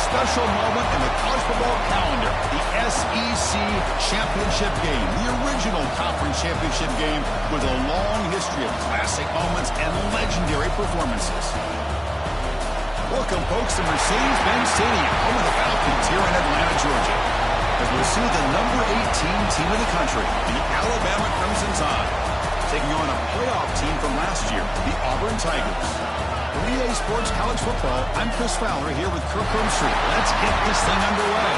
special moment in the college football calendar, the SEC Championship game, the original conference championship game with a long history of classic moments and legendary performances. Welcome, folks, to Mercedes-Benz Stadium, home of the Falcons here in Atlanta, Georgia, as we'll see the number 18 team in the country, the Alabama Crimson Tide, taking on a playoff team from last year, the Auburn Tigers. For EA Sports College Football, I'm Chris Fowler here with Kirk Street. Let's get this thing underway.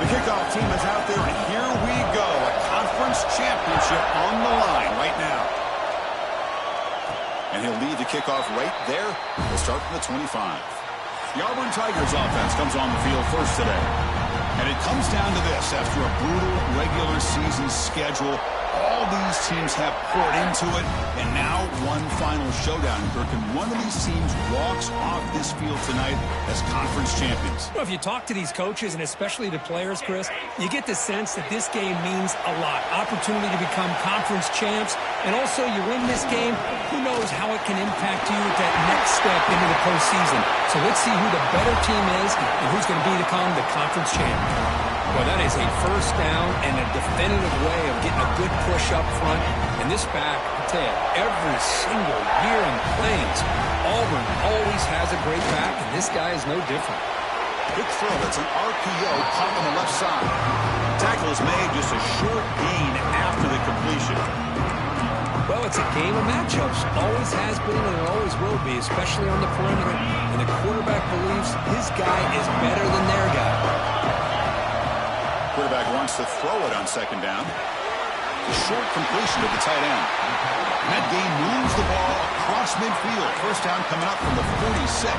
The kickoff team is out there, and here we go. A conference championship on the line right now. And he'll lead the kickoff right there. We'll start from the 25. The Auburn Tigers offense comes on the field first today. And it comes down to this. After a brutal regular season schedule, all these teams have poured into it, and now one final showdown, Kirk, and one of these teams walks off this field tonight as conference champions. Well, if you talk to these coaches, and especially the players, Chris, you get the sense that this game means a lot. Opportunity to become conference champs, and also you win this game, who knows how it can impact you at that next step into the postseason. So let's see who the better team is and who's going to become the conference champion. Well, that is a first down and a definitive way of getting a good push up front. And this back, I tell you, every single year in plays, Auburn always has a great back, and this guy is no different. Quick throw. It's an RPO caught on the left side. Tackle is made, just a short gain after the completion. Well, it's a game of matchups. Always has been and it always will be, especially on the perimeter. And the quarterback believes his guy is better than their guy. Quarterback wants to throw it on second down. A short completion to the tight end. And that gain moves the ball across midfield. First down coming up from the 46.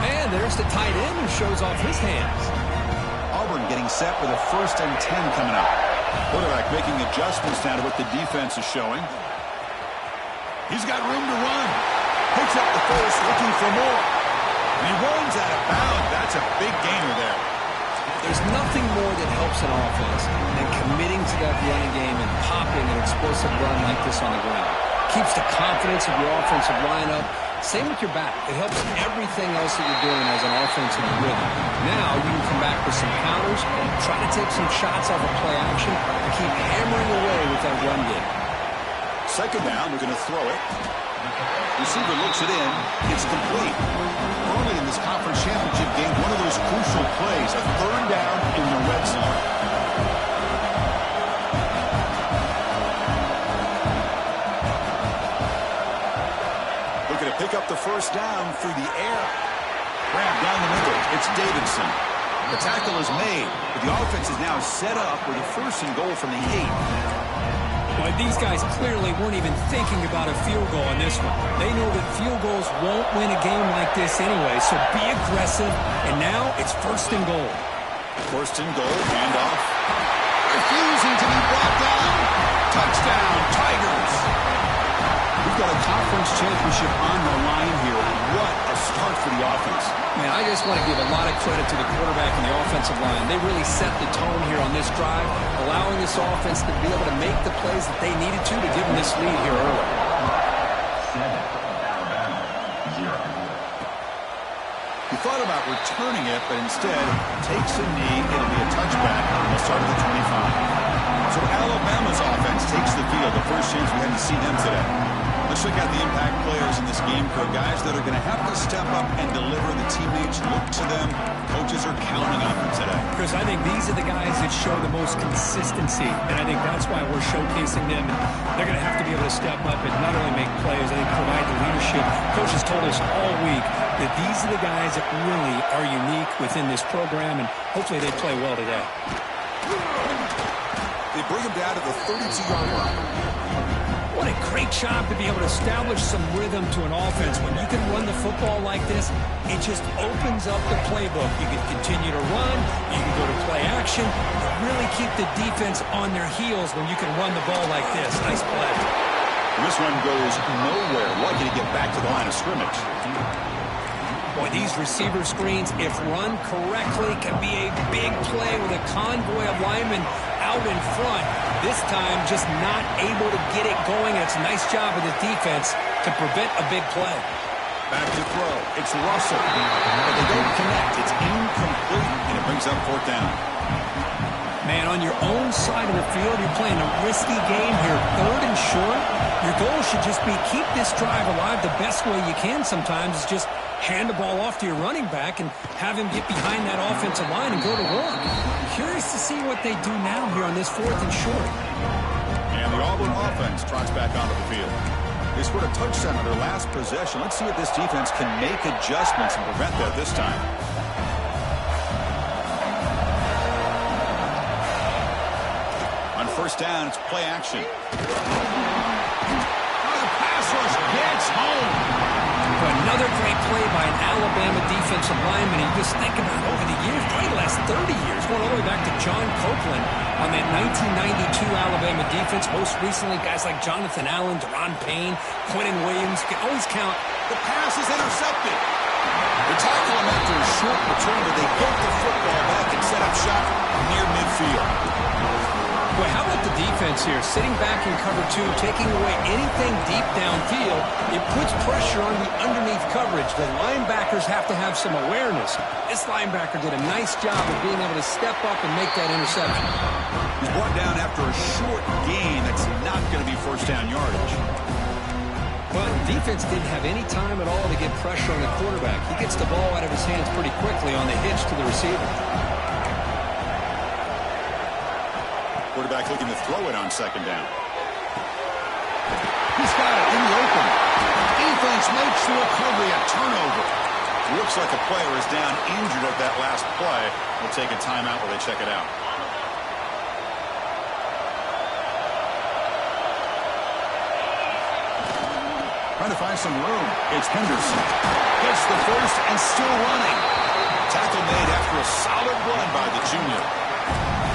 And there's the tight end who shows off his hands. Auburn getting set with a 1st and 10 coming up. Quarterback making adjustments now to what the defense is showing. He's got room to run. Picks up the first, looking for more. And he runs out of bounds. That's a big gainer there. There's nothing more that helps an offense than committing to that running game and popping an explosive run like this on the ground. Keeps the confidence of your offensive lineup. Same with your back. It helps everything else that you're doing as an offensive rhythm. Now you can come back with some counters, try to take some shots off of play action, and keep hammering away with that run game. Second down, they're going to throw it. Receiver looks it in. It's complete. Early in this conference championship game, one of those crucial plays, a 3rd down in the red zone. Looking to pick up the first down through the air. Grab down the middle. It's Davidson. The tackle is made, but the offense is now set up with a 1st and goal from the 8. Well, these guys clearly weren't even thinking about a field goal on this one. They know that field goals won't win a game like this anyway, so be aggressive. And now it's 1st and goal. 1st and goal, handoff. Refusing to be brought down. Touchdown, Tigers. We've got a conference championship on the line here. What a start for the offense. Man, I just want to give a lot of credit to the quarterback and the offensive line. They really set the tone here on this drive, allowing this offense to be able to make the plays that they needed to give them this lead here early. He thought about returning it, but instead takes a knee. It'll be a touchback on the start of the 25. So Alabama's offense takes the field. The first chance we had to see them today. Let's check out the impact players in this game, for guys that are going to have to step up and deliver. The teammates look to them. Coaches are counting on them today. Chris, I think these are the guys that show the most consistency, and I think that's why we're showcasing them. They're going to have to be able to step up and not only make plays, I think provide the leadership. Coaches told us all week that these are the guys that really are unique within this program, and hopefully they play well today. They bring him down to the 32-yard line. What a great job to be able to establish some rhythm to an offense. When you can run the football like this, it just opens up the playbook. You can continue to run, you can go to play action, and really keep the defense on their heels when you can run the ball like this. Nice play. This one goes nowhere. Lucky to get back to the line of scrimmage. Boy, these receiver screens, if run correctly, can be a big play with a convoy of linemen out in front. This time, just not able to get it going. It's a nice job of the defense to prevent a big play. Back to throw. It's Russell. But they don't connect. It's incomplete, and it brings up 4th down. Man, on your own side of the field, you're playing a risky game here. 3rd and short. Your goal should just be keep this drive alive the best way you can sometimes is just hand the ball off to your running back and have him get behind that offensive line and go to work. Curious to see what they do now here on this 4th and short. And the Auburn offense trots back onto the field. They scored a touchdown on their last possession. Let's see if this defense can make adjustments and prevent that this time. On 1st down, it's play action. The pass rush gets home. Another great play by an Alabama defensive lineman. And you just think about over the years, probably the last 30 years, going all the way back to John Copeland on that 1992 Alabama defense. Most recently, guys like Jonathan Allen, Deron Payne, Quentin Williams. You can always count. The pass is intercepted. They tackle him after a short return, but they get the football back and set up shop near midfield. Boy, how about the defense here? Sitting back in cover 2, taking away anything deep downfield. It puts pressure on the underneath coverage. The linebackers have to have some awareness. This linebacker did a nice job of being able to step up and make that interception. He's brought down after a short gain. That's not going to be 1st down yardage. Well, the defense didn't have any time at all to get pressure on the quarterback. He gets the ball out of his hands pretty quickly on the hitch to the receiver. Quarterback looking to throw it on 2nd down. He's got it in the open. Defense makes the recovery, a turnover. Looks like a player is down injured at that last play. We'll take a timeout while they check it out. Trying to find some room. It's Henderson. Gets the first and still running. Tackle made after a solid run by the junior.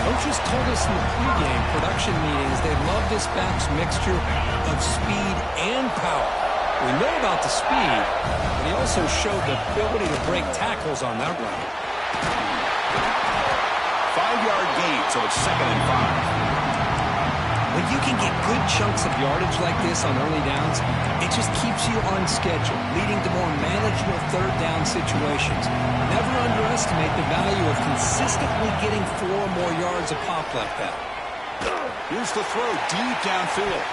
Coaches told us in the pregame production meetings they love this back's mixture of speed and power. We know about the speed, but he also showed the ability to break tackles on that run. 5-yard gain, so it's 2nd and 5. When you can get good chunks of yardage like this on early downs, it just keeps you on schedule, leading to more manageable 3rd down situations. Never underestimate the value of consistently getting 4 or more yards a pop like that. Here's the throw deep downfield.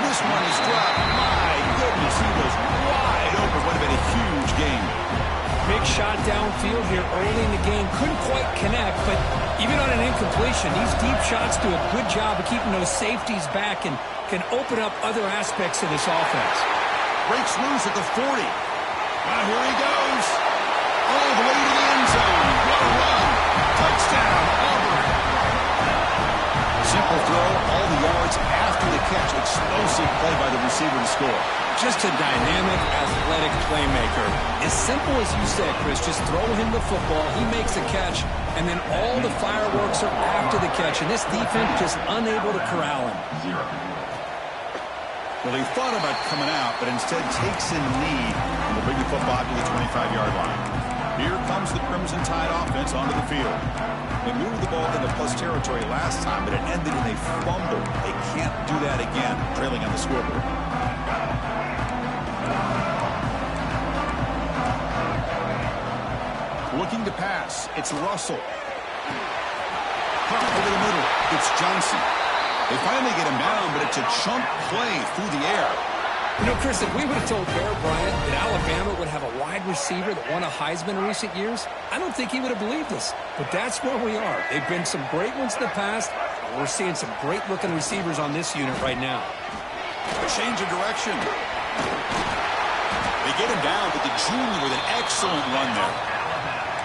This one is dropped. My goodness, he was wide open. Would have been a huge gain. Big shot downfield here early in the game. Couldn't quite connect, but even on an incompletion, these deep shots do a good job of keeping those safeties back and can open up other aspects of this offense. Breaks loose at the 40. Now here he goes. All the way to the end zone. What a run. Touchdown, Auburn. Simple throw, all the yards after the catch. Explosive play by the receiver to score. Just a dynamic, athletic playmaker. As simple as you said, Chris, just throw him the football, he makes a catch, and then all the fireworks are after the catch, and this defense just unable to corral him. Well, he thought about coming out, but instead takes in the lead and will bring the football to the 25-yard line. Here comes the Crimson Tide offense onto the field. They moved the ball into plus territory last time, but it ended in a fumble. They can't do that again, trailing on the scoreboard. Looking to pass. It's Russell. Over the middle. It's Johnson. They finally get him down, but it's a chunk play through the air. You know, Chris, if we would have told Bear Bryant that Alabama would have a wide receiver that won a Heisman in recent years, I don't think he would have believed us. But that's where we are. They've been some great ones in the past. We're seeing some great-looking receivers on this unit right now. Change of direction. They get him down, but the junior with an excellent run there.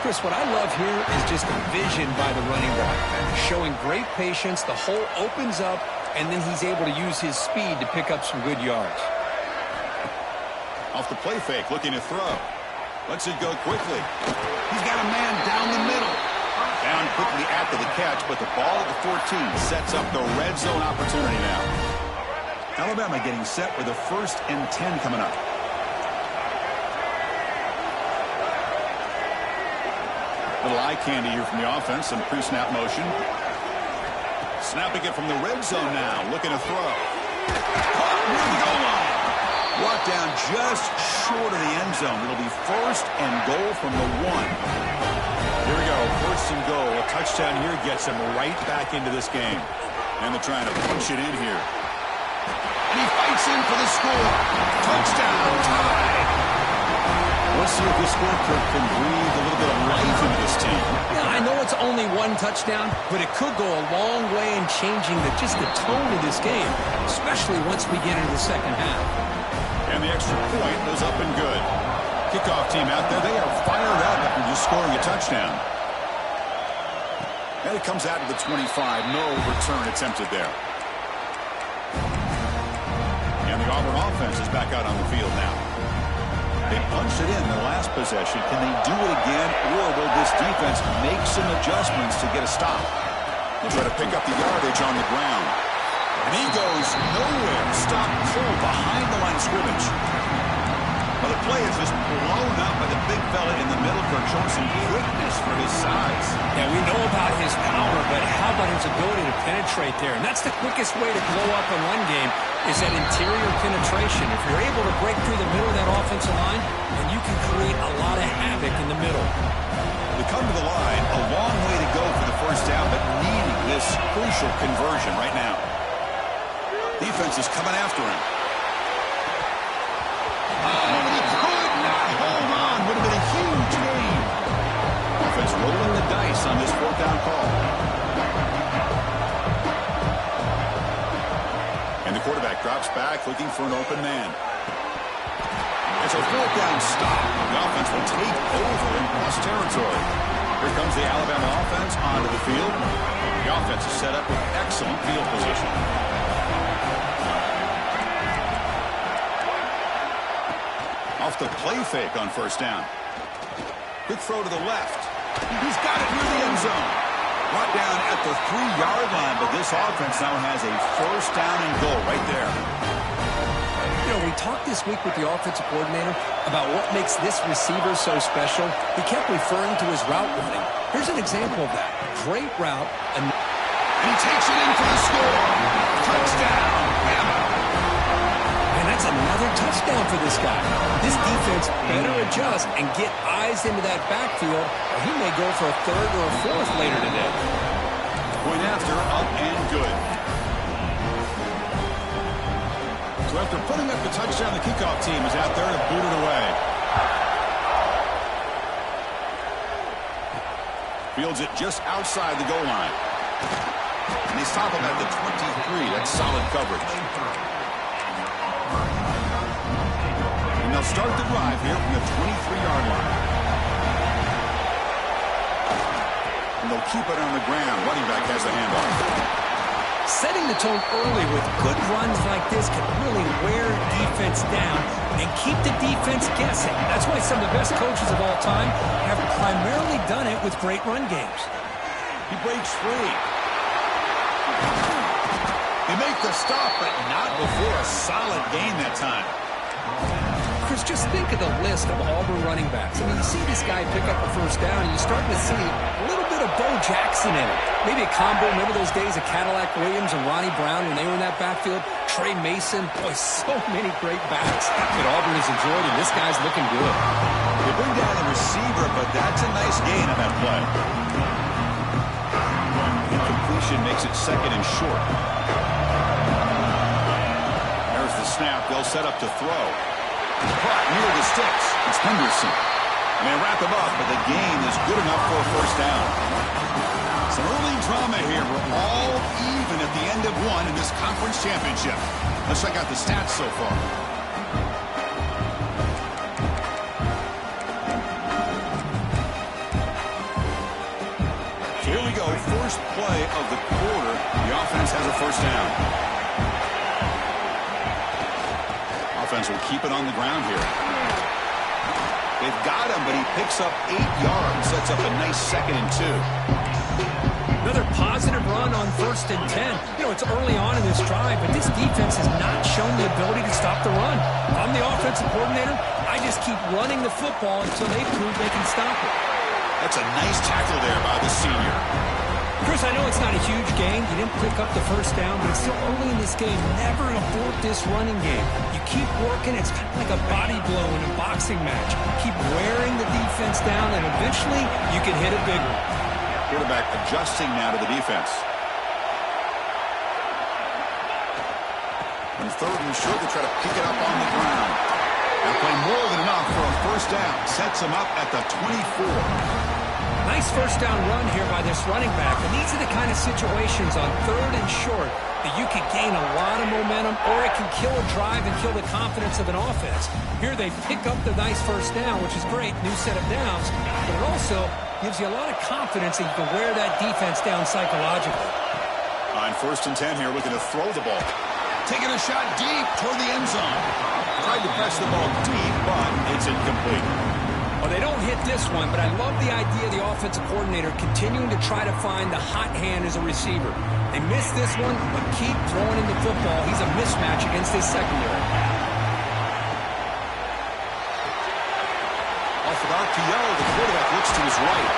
Chris, what I love here is just the vision by the running back. Showing great patience, the hole opens up, and then he's able to use his speed to pick up some good yards. Off the play fake, looking to throw. Lets it go quickly. He's got a man down the middle. Down quickly after the catch, but the ball at the 14 sets up the red zone opportunity now. Alabama getting set with a 1st and 10 coming up. Little eye candy here from the offense. Some pre-snap motion. Snapping it from the red zone now. Looking to throw. Caught near the goal line. Brought down just short of the end zone. It'll be 1st and goal from the 1. Here we go. 1st and goal. A touchdown here gets him right back into this game. And they're trying to punch it in here. And he fights in for the score. Touchdown tie. Let's see if this score can breathe a little bit of life into this team. Yeah, I know it's only 1 touchdown, but it could go a long way in changing just the tone of this game, especially once we get into the second half. And the extra point was up and good. Kickoff team out there, they are fired up after just scoring a touchdown. And it comes out to the 25. No return attempted there. And the Auburn offense is back out on the field now. They punched it in the last possession. Can they do it again, or will this defense make some adjustments to get a stop? They'll try to pick up the yardage on the ground. And he goes nowhere. Stop pull behind the line of scrimmage. Well, the play is just blown up by the big fella in the middle for showing some quickness for his size. Yeah, we know about his power, but how about his ability to penetrate there? And that's the quickest way to blow up a run game is that interior penetration. If you're able to break through the middle of that offensive line, then you can create a lot of havoc in the middle. They come to the line, a long way to go for the 1st down, but needing this crucial conversion right now. Defense is coming after him. Oh, he could not hold on. Would have been a huge gain. Offense rolling the dice on this 4th down call. And the quarterback drops back looking for an open man. It's a 4th down stop. The offense will take over in plus territory. Here comes the Alabama offense onto the field. The offense is set up with excellent field position. Off the play fake on 1st down. Quick throw to the left. He's got it near the end zone. Brought down at the 3-yard line, but this offense now has a 1st down and goal right there. You know, we talked this week with the offensive coordinator about what makes this receiver so special. He kept referring to his route running. Here's an example of that. Great route. And he takes it in for the score. Touchdown, Bama. And that's another touchdown for this guy. This defense better adjust and get eyes into that backfield, or he may go for a 3rd or a 4th later today. Point after, up and good. So after putting up the touchdown, the kickoff team is out there to boot it away. Fields it just outside the goal line. And they stop him at the 23. That's solid coverage. And they'll start the drive here from the 23-yard line. And they'll keep it on the ground. Running back has the handoff. Setting the tone early with good runs like this can really wear defense down and keep the defense guessing. That's why some of the best coaches of all time have primarily done it with great run games. He breaks free. They make the stop, but not before a solid gain that time. Chris, just think of the list of Auburn running backs. I mean, you see this guy pick up a 1st down, and you're starting to see a little bit of Bo Jackson in it. Maybe a combo. Remember those days of Cadillac Williams and Ronnie Brown when they were in that backfield? Trey Mason. Boy, so many great backs that Auburn has enjoyed, and this guy's looking good. They bring down the receiver, but that's a nice gain on that play. Incompletion makes it 2nd and short. There's the snap. They'll set up to throw. Caught near the sticks. It's Henderson. And they wrap him up, but the gain is good enough for a 1st down. Some early drama here. We're all even at the end of 1 in this conference championship. Let's check out the stats so far. So here we go. First play of the quarter. The offense has a 1st down. Offense will keep it on the ground here. They've got him, but he picks up 8 yards, sets up a nice 2nd and 2. Another positive run on 1st and 10. You know, it's early on in this drive, but this defense has not shown the ability to stop the run. I'm the offensive coordinator. I just keep running the football until they prove they can stop it. That's a nice tackle there by the senior. Chris, I know it's not a huge gain. You didn't pick up the first down, but it's still early in this game. Never abort this running game. You keep working. It's kind of like a body blow in a boxing match. Keep wearing the defense down, and eventually you can hit a big one. Quarterback adjusting now to the defense. On third and short, they try to pick it up on the ground. Now play more than enough for a first down. Sets them up at the 24. Nice first down run here by this running back. And these are the kind of situations on third and short that you can gain a lot of momentum, or it can kill a drive and kill the confidence of an offense. Here they pick up the nice first down, which is great, new set of downs, but it also gives you a lot of confidence that you can wear that defense down psychologically. On first and 10 here, looking to throw the ball. Taking a shot deep toward the end zone. Tried to press the ball deep, but it's incomplete. Well, they don't hit this one, but I love the idea of the offensive coordinator continuing to try to find the hot hand as a receiver. They missed this one, but keep throwing him the football. He's a mismatch against his secondary. Off of RPO, the quarterback looks to his right.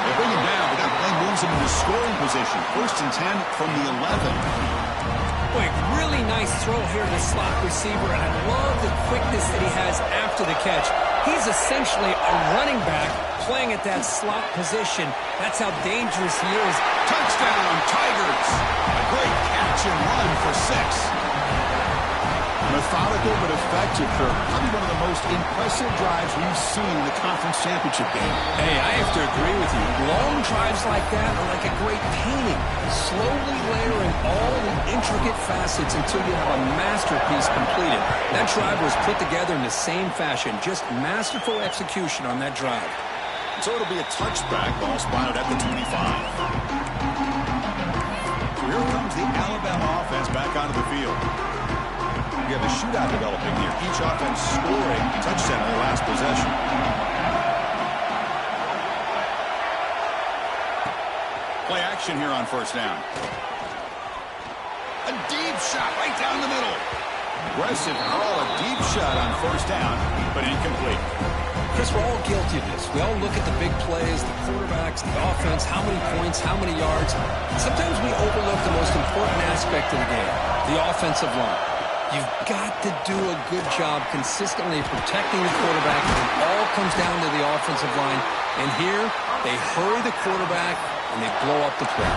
They bring him down, but that play moves him into scoring position. First and 10 from the 11. Boy, really nice throw here to the slot receiver, and I love the quickness that he has after the catch. He's essentially a running back playing at that slot position. That's how dangerous he is. Touchdown, Tigers! A great catch and run for 6. Methodical but effective, Kirk. Probably one of the most impressive drives we've seen in the conference championship game. Hey, I have to agree with you. Long drives like that are like a great painting. Slowly layering all the intricate facets until you have a masterpiece completed. That drive was put together in the same fashion. Just masterful execution on that drive. So it'll be a touchback. Ball spotted at the 25. So here comes the Alabama offense back onto the field. We have a shootout developing here. Each offense scoring a touchdown in their last possession. Play action here on first down. A deep shot right down the middle. Aggressive call, a deep shot on first down, but incomplete. Chris, we're all guilty of this. We all look at the big plays, the quarterbacks, the offense, how many points, how many yards. Sometimes we overlook the most important aspect of the game, the offensive line. You've got to do a good job consistently protecting the quarterback. It all comes down to the offensive line. And here, they hurry the quarterback, and they blow up the play.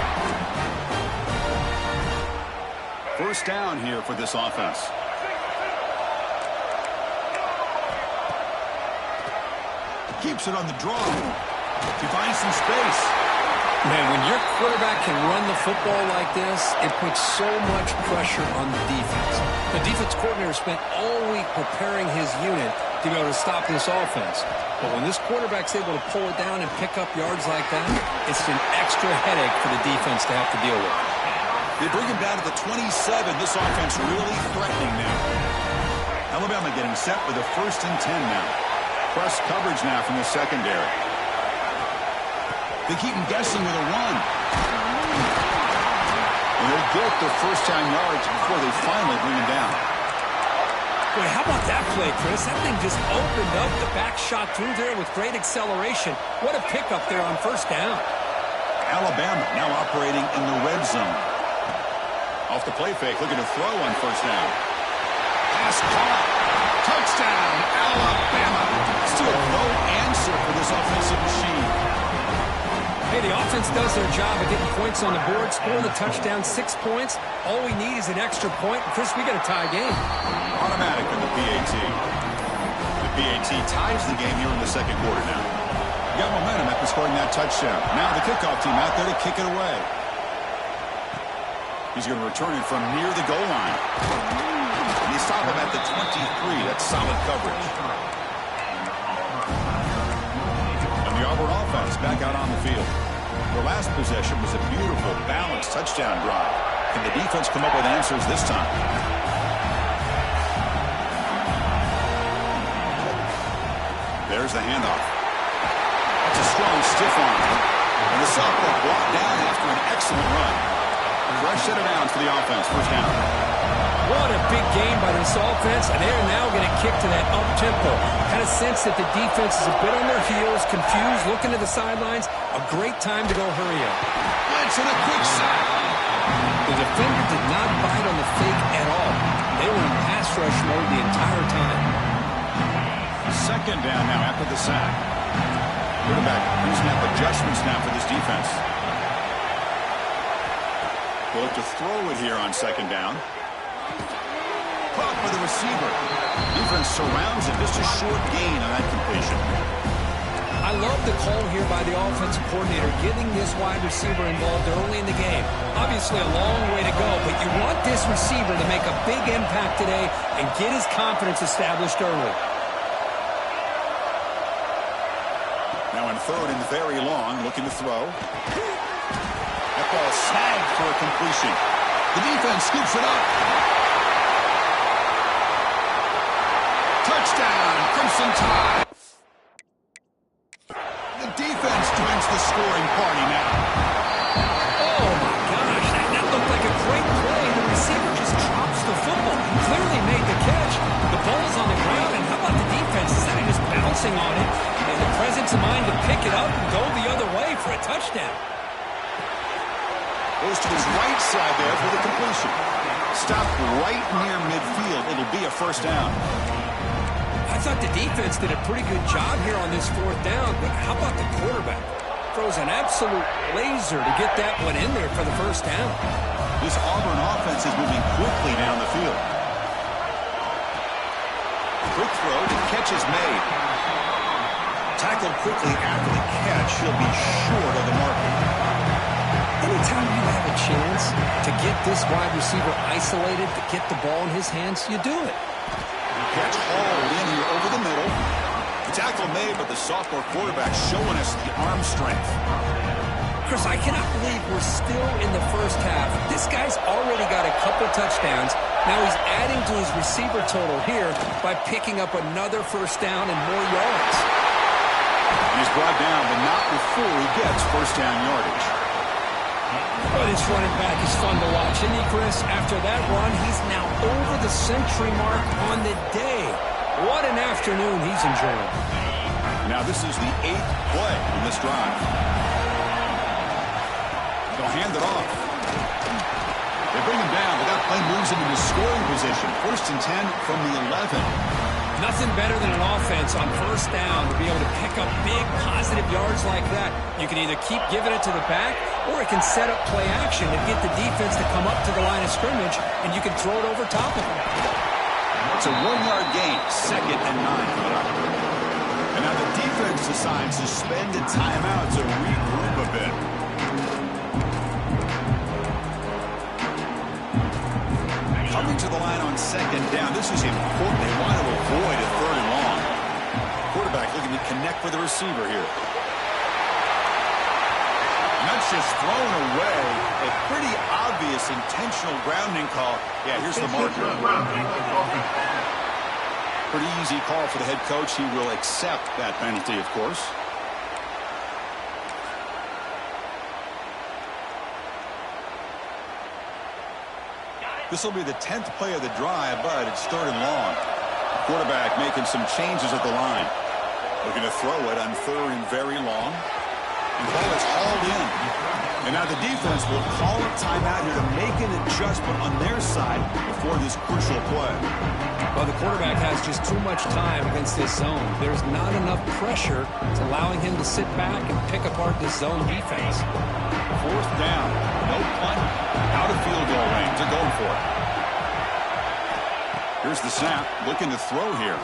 First down here for this offense. Keeps it on the draw. He finds some space. Man, when your quarterback can run the football like this, it puts so much pressure on the defense. The defense coordinator spent all week preparing his unit to be able to stop this offense. But when this quarterback's able to pull it down and pick up yards like that, it's an extra headache for the defense to have to deal with. They bring him down to the 27. This offense really threatening now. Alabama getting set with a first and 10 now. Press coverage now from the secondary. They keep him guessing with a run. And they'll get the first-down yards before they finally bring him down. Boy, how about that play, Chris? That thing just opened up. The back shot through there with great acceleration. What a pickup there on first down. Alabama now operating in the red zone. Off the play fake, looking to throw on first down. Pass caught. Touchdown, Alabama. Still no answer for this offensive machine. Hey, the offense does their job of getting points on the board, scoring the touchdown, 6 points. All we need is an extra point. And Chris, we got a tie game. Automatic in the PAT. The PAT ties the game here in the second quarter now. Got momentum after scoring that touchdown. Now the kickoff team out there to kick it away. He's going to return it from near the goal line. And they stop him at the 23. That's solid coverage. And the Auburn offense back out on the field. The last possession was a beautiful, balanced touchdown drive. Can the defense come up with answers this time? There's the handoff. That's a strong stiff arm. And the sophomore brought down after an excellent run. Fresh set of downs for the offense. First down. What a big game by this offense, and they're now going to kick to that up-tempo. Kind of sense that the defense is a bit on their heels, confused, looking to the sidelines. A great time to go hurry up. Blitz and a quick sack. The defender did not bite on the fake at all. They were in pass rush mode the entire time. Second down now after the sack. Quarterback using up adjustments now for this defense. They'll look to throw it here on second down. Caught by the receiver. Defense surrounds it. Just a short gain on that completion. I love the call here by the offensive coordinator, getting this wide receiver involved early in the game. Obviously a long way to go, but you want this receiver to make a big impact today and get his confidence established early. Now in third and very long, looking to throw. That ball snagged for a completion. The defense scoops it up. Touchdown, Crimson Tide. The defense joins the scoring party now. Oh, my gosh. That looked like a great play. The receiver just drops the football. He clearly made the catch. The ball is on the ground, and how about the defense? Instead of just bouncing on it, and the presence of mind to pick it up and go the other way for a touchdown. Goes to his right side there for the completion. Stopped right near midfield. It'll be a first down. I thought the defense did a pretty good job here on this fourth down, but how about the quarterback? Throws an absolute laser to get that one in there for the first down. This Auburn offense is moving quickly down the field. Quick throw, the catch is made. Tackled quickly after the catch. He'll be short of the marker. Anytime you have a chance to get this wide receiver isolated, to get the ball in his hands, you do it. Catch hauled in here over the middle. The tackle made, but the sophomore quarterback showing us the arm strength. Chris, I cannot believe we're still in the first half. This guy's already got a couple touchdowns. Now he's adding to his receiver total here by picking up another first down and more yards. He's brought down, but not before he gets first down yardage. Oh, this running back is fun to watch, isn't he, Chris? After that run, he's now over the century mark on the day. What an afternoon he's enjoying. Now this is the 8th play in this drive. They'll hand it off. They bring him down, but that play moves him into scoring position. First and 10 from the 11. Nothing better than an offense on first down to be able to pick up big positive yards like that. You can either keep giving it to the back, or it can set up play action to get the defense to come up to the line of scrimmage, and you can throw it over top of them. It's a 1-yard gain, second and 9 coming up. And now the defense decides to spend a timeout to regroup a bit. Coming to the line on second down. This is important. They want to avoid a third and long. Quarterback looking to connect with the receiver here. And that's just thrown away. A pretty obvious intentional grounding call. Yeah, here's the marker. Pretty easy call for the head coach. He will accept that penalty, of course. This will be the 10th play of the drive, but it's third and long. Quarterback making some changes at the line. Looking to throw it on third and very long. And the ball is hauled in. And now the defense will call a timeout here to make an adjustment on their side before this crucial play. Well, the quarterback has just too much time against this zone. There's not enough pressure to allowing him to sit back and pick apart this zone defense. Fourth down. No punt. Out of field goal range. They're going for it. Here's the snap. Looking to throw here.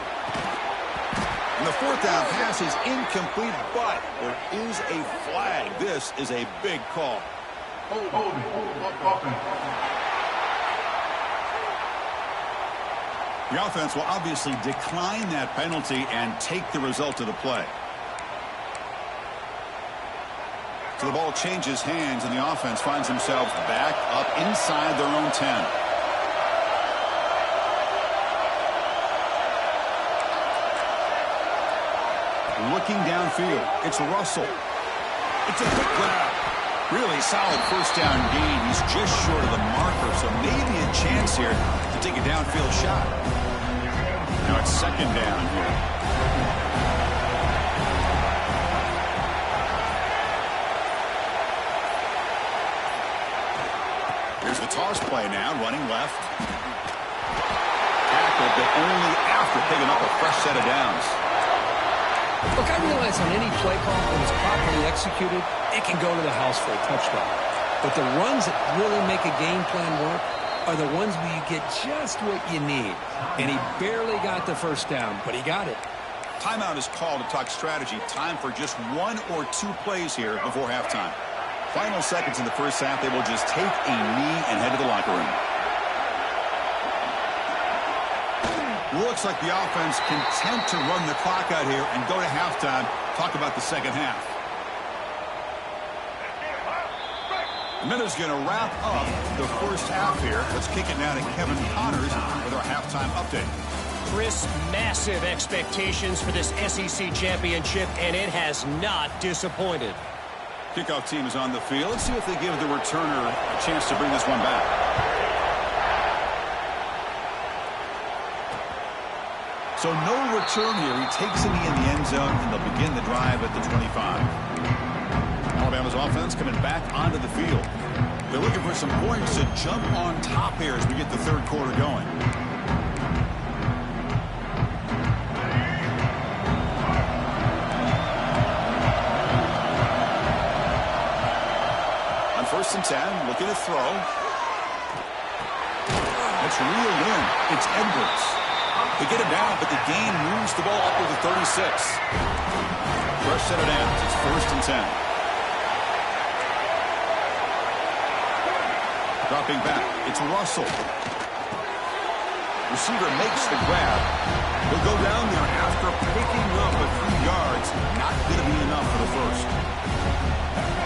And the fourth down pass is incomplete, but there is a flag. This is a big call. The offense will obviously decline that penalty and take the result of the play. So the ball changes hands, and the offense finds themselves back up inside their own 10. Looking downfield, it's Russell. It's a quick grab. Really solid first down gain. He's just short of the marker blocker, so maybe a chance here to take a downfield shot. Now it's second down here. Here's the toss play now, running left. Tackled, but only after picking up a fresh set of downs. Look, I realize on any play call, when it's properly executed, it can go to the house for a touchdown. But the runs that really make a game plan work are the ones where you get just what you need. And he barely got the first down, but he got it. Timeout is called to talk strategy. Time for just 1 or 2 plays here before halftime. Final seconds in the first half, they will just take a knee and head to the locker room. Looks like the offense content to run the clock out here and go to halftime. Talk about the second half. The minute's going to wrap up the first half here. Let's kick it now to Kevin Connors with our halftime update. Chris, massive expectations for this SEC championship, and it has not disappointed. Kickoff team is on the field. Let's see if they give the returner a chance to bring this one back. So no return here. He takes a knee in the end zone, and they'll begin the drive at the 25. Alabama's offense coming back onto the field. They're looking for some points to jump on top here as we get the third quarter going. On 1st and 10, looking to throw. It's reeled in. It's Edwards. They get it down, but the gain moves the ball up to the 36. Fresh set of downs. It's 1st and 10. Dropping back. It's Russell. Receiver makes the grab. He'll go down there after picking up a few yards. Not going to be enough for the first.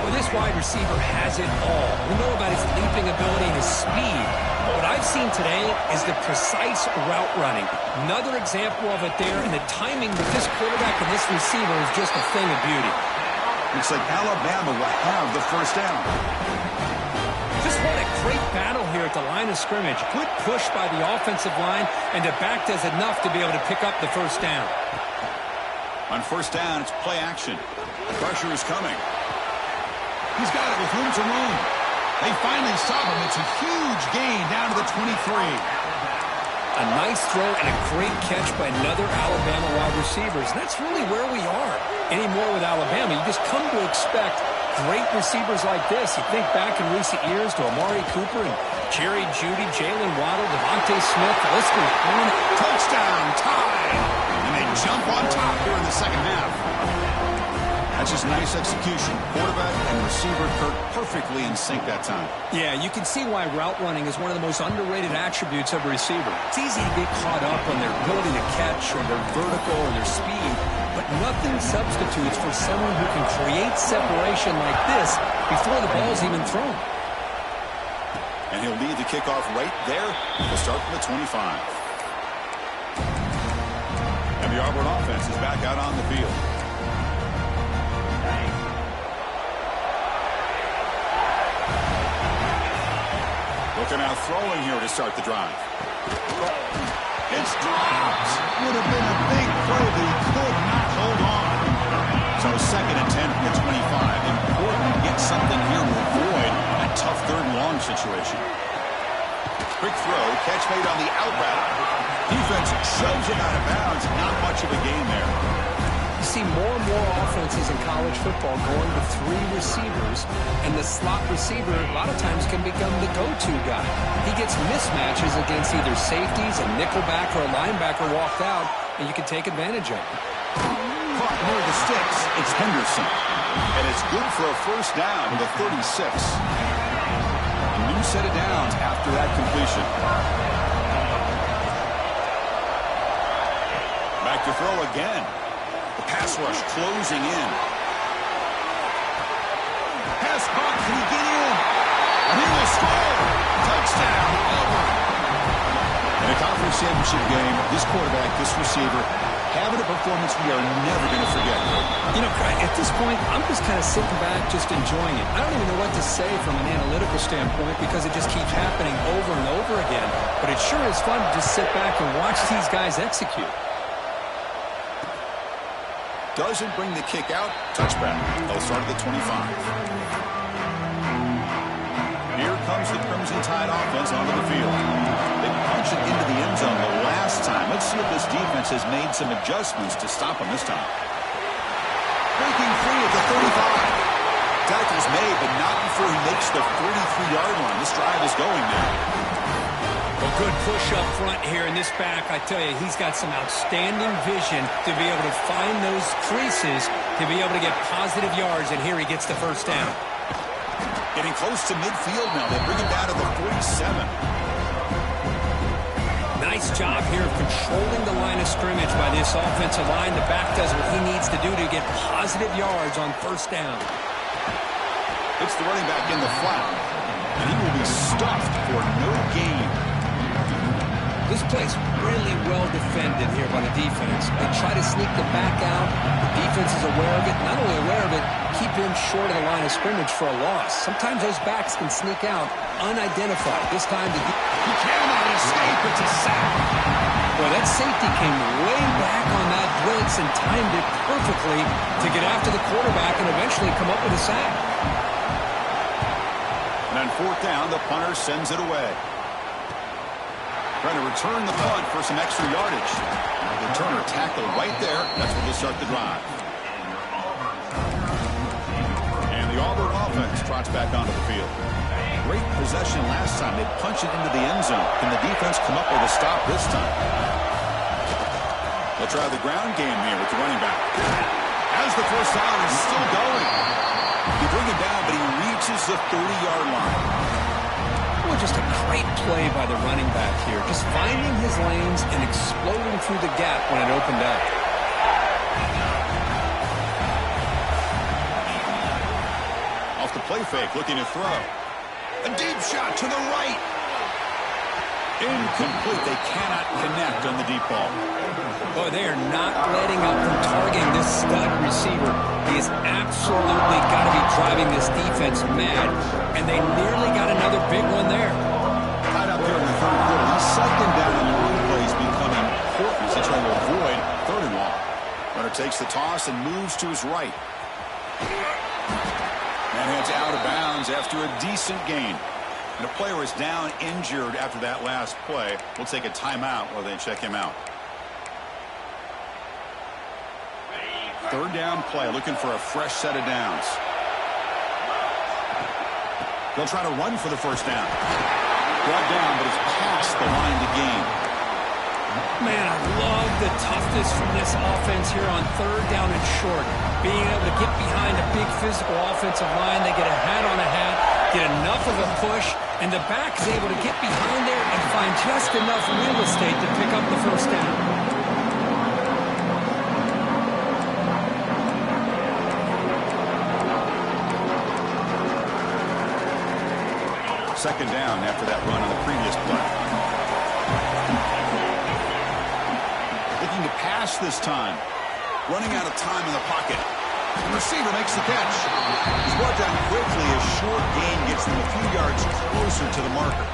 Well, this wide receiver has it all. We know about his leaping ability and his speed. But what I've seen today is the precise route running. Another example of it there, and the timing with this quarterback and this receiver is just a thing of beauty. Looks like Alabama will have the first down. Just what a great battle here at the line of scrimmage. Good push by the offensive line, and the back does enough to be able to pick up the first down. On 1st down, it's play action. The pressure is coming. He's got it with room to roam. They finally stop him. It's a huge gain down to the 23. A nice throw and a great catch by another Alabama wide receiver. And that's really where we are anymore with Alabama. You just come to expect great receivers like this. You think back in recent years to Amari Cooper and Jerry Jeudy, Jalen Waddle, Devontae Smith. The list goes on. Touchdown, tie. And they jump on top here in the second half. That's just nice execution. Quarterback and receiver Kirk perfectly in sync that time. Yeah, you can see why route running is one of the most underrated attributes of a receiver. It's easy to get caught up on their ability to catch or their vertical or their speed, but nothing substitutes for someone who can create separation like this before the ball's even thrown. And he'll lead the kickoff right there. We'll start from the 25. And the Auburn offense is back out on the field. Looking out throwing here to start the drive. It's dropped. Would have been a big play, but he could not hold on. So 2nd and 10 from the 25. Important to get something here to avoid a tough 3rd and long situation. Quick throw, catch made on the out route. Defense shoves it out of bounds. Not much of a gain there. You see more and more offenses in college football going to 3 receivers, and the slot receiver a lot of times can become the go-to guy. He gets mismatches against either safeties, a nickelback, or a linebacker walked out, and you can take advantage of it. Caught near the sticks. It's Henderson. And it's good for a first down to the 36. A new set of downs after that completion. Back to throw again. The pass rush closing in. Pass caught. Can he get in? And he will score. Touchdown, Auburn. In a conference championship game, this quarterback, this receiver, having a performance we are never going to forget. You know, at this point, I'm just kind of sitting back, just enjoying it. I don't even know what to say from an analytical standpoint because it just keeps happening over and over again. But it sure is fun to just sit back and watch these guys execute. Doesn't bring the kick out. Touchback. They'll start at the 25. Here comes the Crimson Tide offense onto the field. They punch it into the end zone the last time. Let's see if this defense has made some adjustments to stop them this time. Breaking free at the 35. Tackle's made, but not before he makes the 43-yard line. This drive is going now. Well, good push up front here in this back. I tell you, he's got some outstanding vision to be able to find those creases, to be able to get positive yards, and here he gets the first down. Getting close to midfield now. They bring him down to the 47. Nice job here of controlling the line of scrimmage by this offensive line. The back does what he needs to do to get positive yards on first down. It's the running back in the flat, and he will be stuffed for no gain. This play's really well defended here by the defense. They try to sneak the back out. The defense is aware of it. Not only aware of it, keep him short of the line of scrimmage for a loss. Sometimes those backs can sneak out unidentified. This time he cannot escape. It's a sack. Boy, that safety came way back on that blitz and timed it perfectly to get after the quarterback and eventually come up with a sack. And on fourth down, the punter sends it away. Trying to return the punt for some extra yardage. The returner tackled right there. That's where they'll start the drive. And the Auburn offense trots back onto the field. Great possession last time. They punch it into the end zone. Can the defense come up with a stop this time? They'll try the ground game here with the running back. As the first down is still going. They bring him down, but he reaches the 30-yard line. Well, just a great play by the running back here. Just finding his lanes and exploding through the gap when it opened up. Off the play fake, looking to throw. A deep shot to the right. Incomplete. They cannot connect on the deep ball. Boy, they are not letting up from targeting this stud receiver. He has absolutely got to be driving this defense mad, and they nearly got another big one there. Tied up here in the third quarter. These second down and long plays become important as they try to avoid third and long. Runner takes the toss and moves to his right. And heads out of bounds after a decent gain. And a player is down injured after that last play. We'll take a timeout while they check him out. Third down play, looking for a fresh set of downs. They'll try to run for the first down. Brought down, but it's past the line to gain. Man, I love the toughness from this offense here on third down and short. Being able to get behind a big physical offensive line. They get a hat on a hat, get enough of a push, and the back is able to get behind there and find just enough real estate to pick up the first down. Second down after that run on the previous play. Looking to pass this time. Running out of time in the pocket. The receiver makes the catch. He's brought down quickly. A short gain gets them a few yards closer to the marker.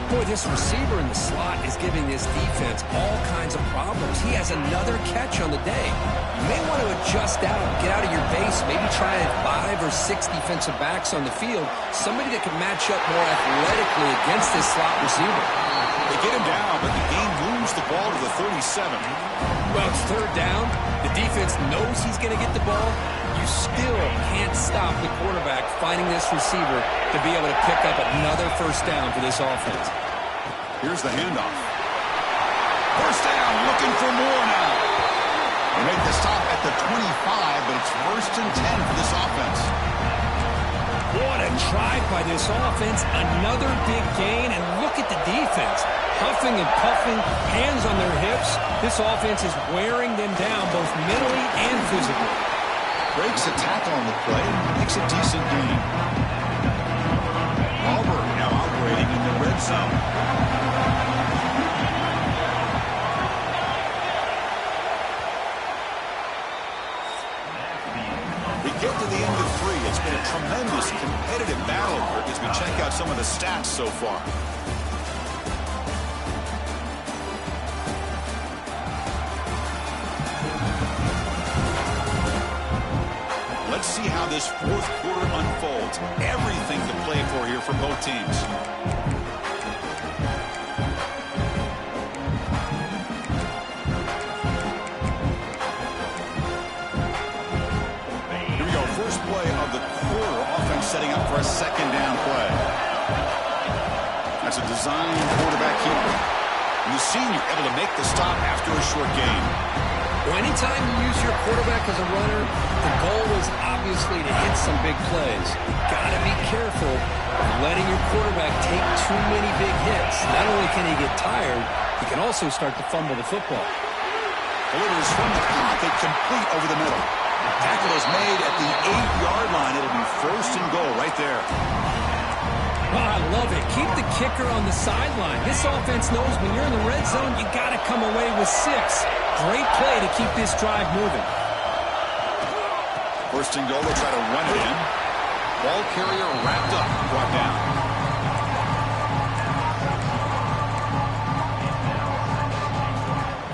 Boy, this receiver in the slot is giving this defense all kinds of problems. He has another catch on the day. You may want to adjust out, get out of your base, maybe try 5 or 6 defensive backs on the field, somebody that can match up more athletically against this slot receiver. They get him down, but the game moves the ball to the 37. Well, it's third down. The defense knows he's going to get the ball. You still can't stop the quarterback finding this receiver to be able to pick up another first down for this offense. Here's the handoff. First down, looking for more now. They make the stop at the 25, but it's first and 10 for this offense. What a drive by this offense. Another big gain, and look at the defense. Huffing and puffing, hands on their hips. This offense is wearing them down both mentally and physically. Breaks a tackle on the play, makes a decent gain. Auburn now operating in the red zone. tremendous competitive battle here as we check out some of the stats so far. Let's see how this fourth quarter unfolds. Everything to play for here for both teams. Here we go. First play of the quarter. Offense setting up for a second down play. That's a design quarterback keeper. And the senior able to make the stop after a short gain. Well, anytime you use your quarterback as a runner, the goal is obviously to hit some big plays. Got to be careful of letting your quarterback take too many big hits. Not only can he get tired, he can also start to fumble the football. Delivers from the pocket, complete over the middle. Tackle is made at the 8-yard line. It'll be first and goal right there. Oh, I love it. Keep the kicker on the sideline. This offense knows when you're in the red zone, you got to come away with 6. Great play to keep this drive moving. First and goal, they'll try to run it in. Ball carrier wrapped up, brought down.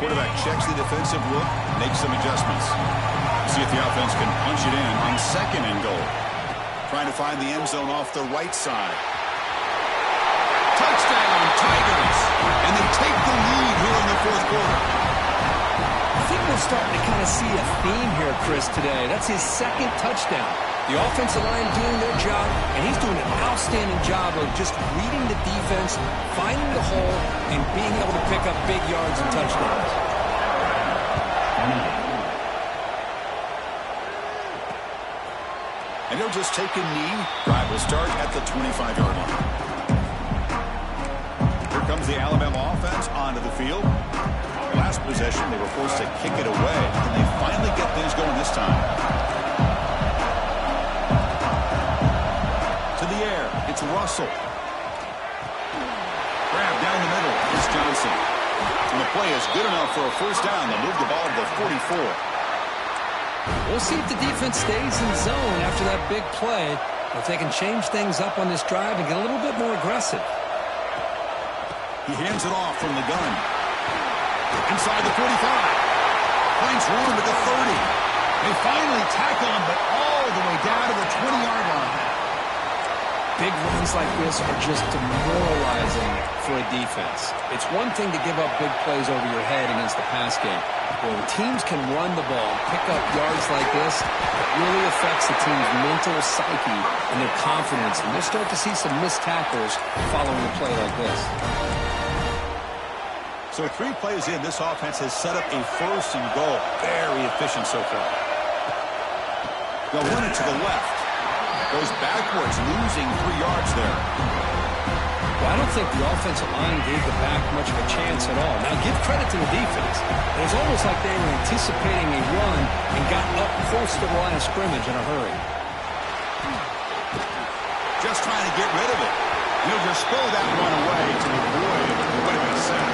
Quarterback checks the defensive look, makes some adjustments. See if the offense can punch it in on second and goal. Trying to find the end zone off the right side. Touchdown, Tigers! And they take the lead here in the fourth quarter. I think we're starting to kind of see a theme here, Chris, today. That's his second touchdown. The offensive line doing their job, and he's doing an outstanding job of just reading the defense, finding the hole, and being able to pick up big yards and touchdowns. And he'll just take a knee. Drive will start at the 25-yard line. Here comes the Alabama offense onto the field. Last possession, they were forced to kick it away, and they finally get things going this time. To the air, it's Russell. Grab down the middle, it's Johnson. And the play is good enough for a first down. They'll move the ball to the 44. We'll see if the defense stays in zone after that big play, or if they can change things up on this drive and get a little bit more aggressive. He hands it off from the gun. Inside the 45. Finds room at the 30. They finally tackle him, but all the way down to the 20-yard line. Big runs like this are just demoralizing for a defense. It's one thing to give up big plays over your head against the pass game. When teams can run the ball, pick up yards like this, it really affects the team's mental psyche and their confidence. And we'll start to see some missed tackles following a play like this. So 3 plays in, this offense has set up a first and goal. Very efficient so far. They'll run it to the left. Goes backwards, losing 3 yards there. Well, I don't think the offensive line gave the back much of a chance at all. Now, give credit to the defense. It was almost like they were anticipating a run and got up close to the line of scrimmage in a hurry. Just trying to get rid of it. He'll just throw that one away to avoid what had been said.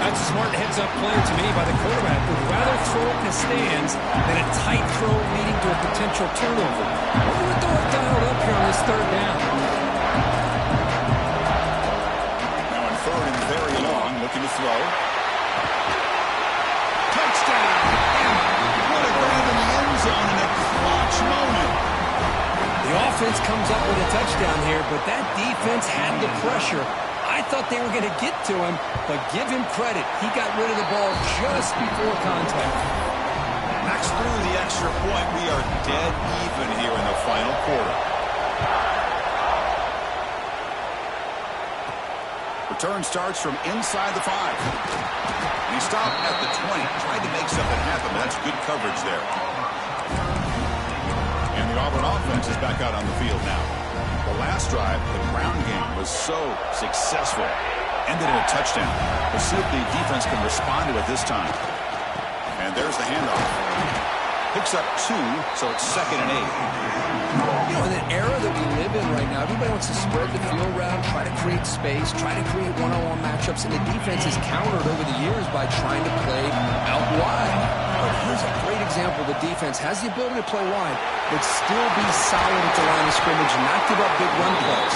That's a smart heads-up play to me by the quarterback. Would rather throw it in the stands than a tight throw leading to a potential turnover. Wonder what they'll have dialed up here on this third down. Now on third and very long, looking to throw. Touchdown! And what a grab in the end zone in a clutch moment. The offense comes up with a touchdown here, but that defense had the pressure. I thought they were going to get to him, but give him credit. He got rid of the ball just before contact. Knocks through the extra point. We are dead even here in the final quarter. Return starts from inside the 5. And he stopped at the 20. Tried to make something happen, but that's good coverage there. And the Auburn offense is back out on the field now. The last drive, the ground game, was so successful. Ended in a touchdown. We'll see if the defense can respond to it this time. And there's the handoff. Picks up 2, so it's 2nd and 8. You know, in an era that we live in right now, everybody wants to spread the field around, try to create space, try to create one-on-one matchups, and the defense is countered over the years by trying to play out wide. But here's a great example, the defense has the ability to play wide, but still be solid at the line of scrimmage and not give up big run plays.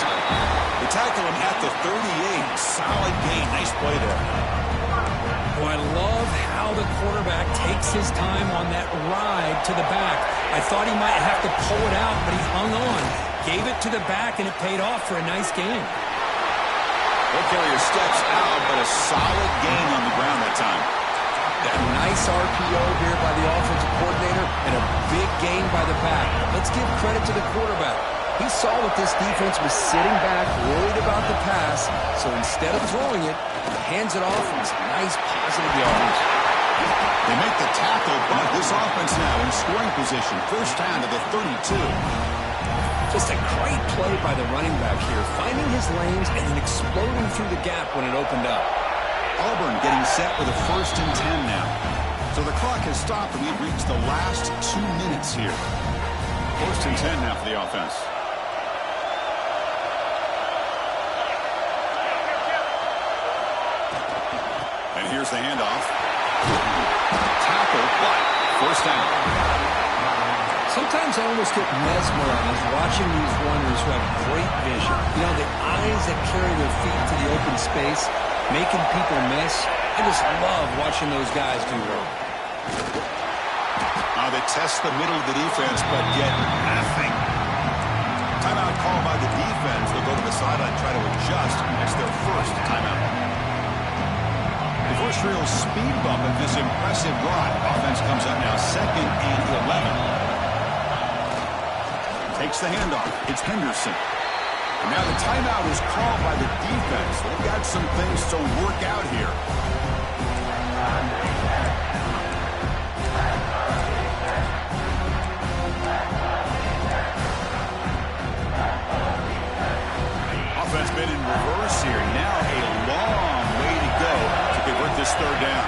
They tackle him at the 38. Solid gain. Nice play there. Oh, I love how the quarterback takes his time on that ride to the back. I thought he might have to pull it out, but he hung on. Gave it to the back, and it paid off for a nice gain. The carrier steps out, but a solid gain on the ground that time. A nice RPO here by the offensive coordinator and a big gain by the back. Let's give credit to the quarterback. He saw that this defense was sitting back, worried about the pass, so instead of throwing it, he hands it off and some nice positive yards. They make the tackle, but this offense now in scoring position. First down to the 32. Just a great play by the running back here, finding his lanes and then exploding through the gap when it opened up. Auburn getting set with a 1st and 10 now. So the clock has stopped and we've reached the last 2 minutes here. 1st and 10 now for the offense. And here's the handoff. Tackle, but 1st down. Sometimes I almost get mesmerized watching these runners who have great vision. You know, the eyes that carry their feet to the open space, making people miss. I just love watching those guys do work. They test the middle of the defense, but get nothing. Timeout call by the defense. They'll go to the sideline, try to adjust. That's their first timeout. The first real speed bump of this impressive run. Offense comes up now 2nd and 11. Takes the handoff. It's Henderson. And now the timeout is called by the defense. They've got some things to work out here. Offense been in reverse here. Now a long way to go to convert this 3rd down.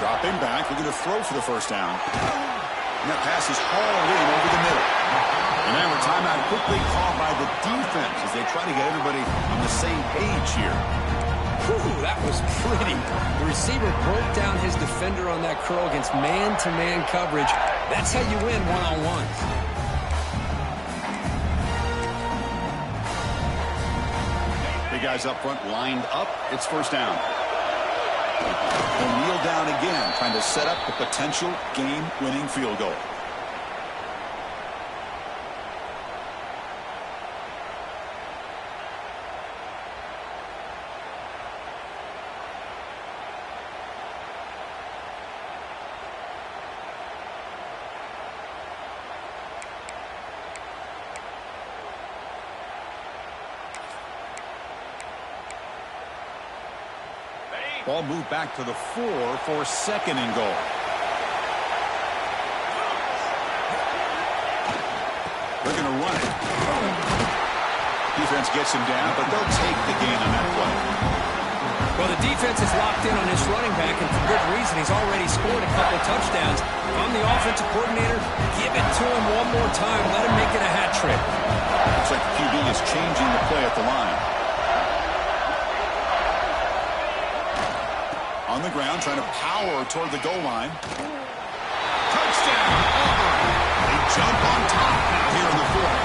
Dropping back, looking to throw for the 1st down. And that pass is hauled in over the middle. And now a timeout quickly called by the defense as they try to get everybody on the same page here. Whew, that was pretty. The receiver broke down his defender on that curl against man-to-man coverage. That's how you win one-on-ones. Big guys up front lined up. It's 1st down. They'll kneel down again, trying to set up a potential game-winning field goal. Ball moved back to the 4 for 2nd and goal. They're going to run it. Defense gets him down, but they'll take the gain on that play. Well, the defense is locked in on this running back, and for good reason. He's already scored a couple of touchdowns. If I'm the offensive coordinator, give it to him one more time. Let him make it a hat trick. Looks like the QB is changing the play at the line. On the ground, trying to power toward the goal line. Touchdown! They jump on top now here in the 4th.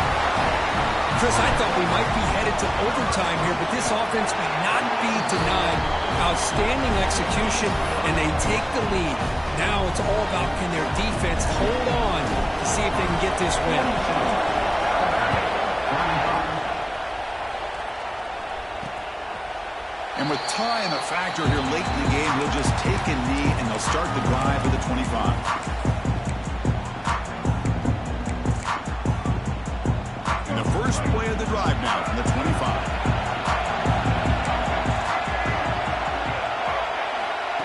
Chris, I thought we might be headed to overtime here, but this offense may not be denied. Outstanding execution, and they take the lead. Now it's all about can their defense hold on to see if they can get this win. And with time a factor here late in the game, he'll just take a knee and they'll start the drive at the 25. And the first play of the drive now from the 25.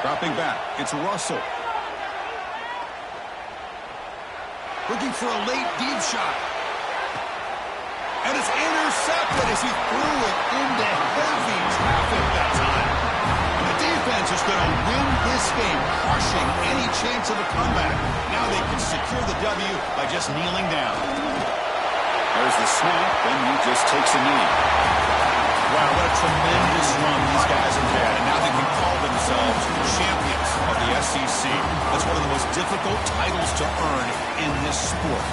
Dropping back, it's Russell. Looking for a late deep shot. And it's intercepted as he threw it into heavy traffic that time. And the defense is going to win this game, crushing any chance of a comeback. Now they can secure the W by just kneeling down. There's the snap, and he just takes a knee. Wow, what a tremendous run these guys have had. And now they can call themselves champions of the SEC. That's one of the most difficult titles to earn in this sport.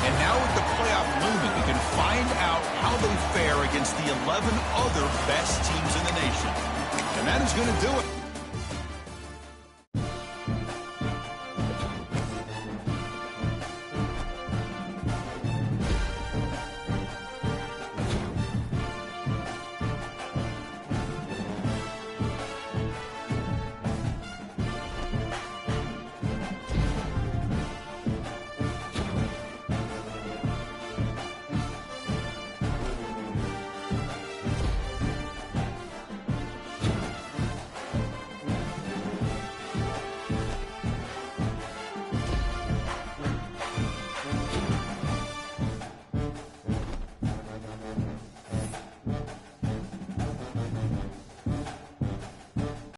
And now with the playoff looming, we can find out how they fare against the 11 other best teams in the nation. And that is going to do it.